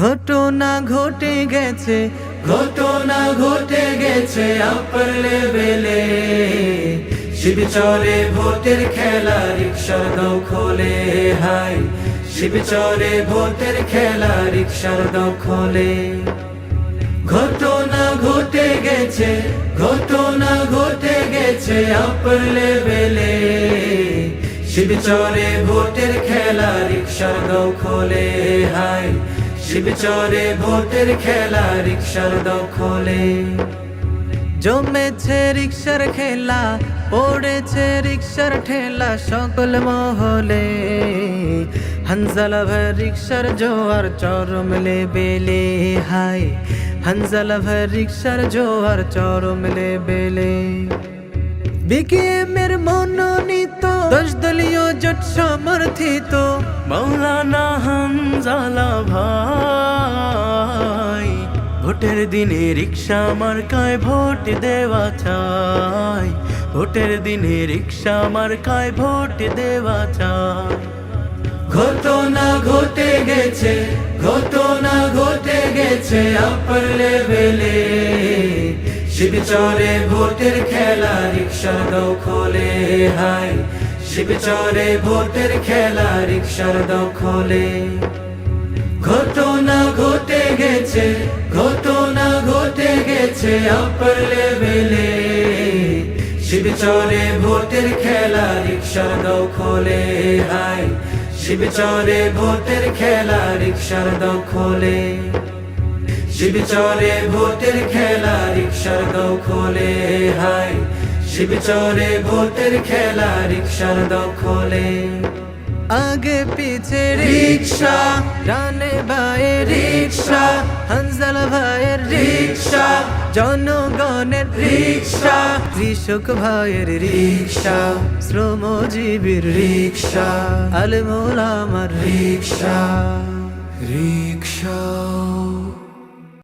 ঘটনা ঘটে গেছে, ঘটনা ঘটে গেছে আপার লেভেলে। শিবচরে ভোটের খেলা, রিকশার দখলে। হাই শিবচরে ভোটের খেলা, রিকশার দখলে। ঘটনা ঘটে গেছে, ঘটনা ঘটে গেছে আপার লেভেলে। শিবচরে ভোটের খেলা, রিকশার দখলে। হাই শিবচরে ভোটের খেলা, রিকশার দখলে। জমেছে রিকশার খেলা, পড়েছে রিকশার ঠেলা সকল মহলে। হানজালা ভাই রিকশার জোয়ার চরম লেভেলে। হাই হানজালা ভাই রিকশার জোয়ার চরম লেভেলে। বিকেএমের মনোনীত 10 দলীয় জোট সমর্থিত মাওলানা হানজালা ভাই, ভোটের দিনে রিকশা মার্কায় ভোট দেওয়া চাই। ভোটের দিনে রিকশা মার্কায় ভোট দেওয়া চাই। ঘটনা ঘটে গেছে, ঘটনা ঘটে গেছে আপার লেভেলে। শিবচরে ভোটের খেলা, রিকশার দখলে। হাই শিবচরে ভোটের খেলা, রিকশার দখলে। ঘটনা ঘটে গেছে, ঘটনা ঘটে গেছে আপার লেভেলে। শিবচরে ভোটের খেলা, রিকশার দখলে। হাই শিবচরে ভোটের খেলা, রিকশার দখলে। শিবচরে ভোটের খেলা, রিকশার দখলে। হাই শিবচরে ভোটের খেলা, রিকশার দখলে। আগে পিছে রিকশা, রানে ভাইয়ের রিকশা, হানজালা ভাইয়ের রিকশা, জনগণের রিকশা, কৃষক ভাইয়ের রিকশা, শ্রমজীবীর রিকশা, আলেম ওলামার রিকশা। রিকশা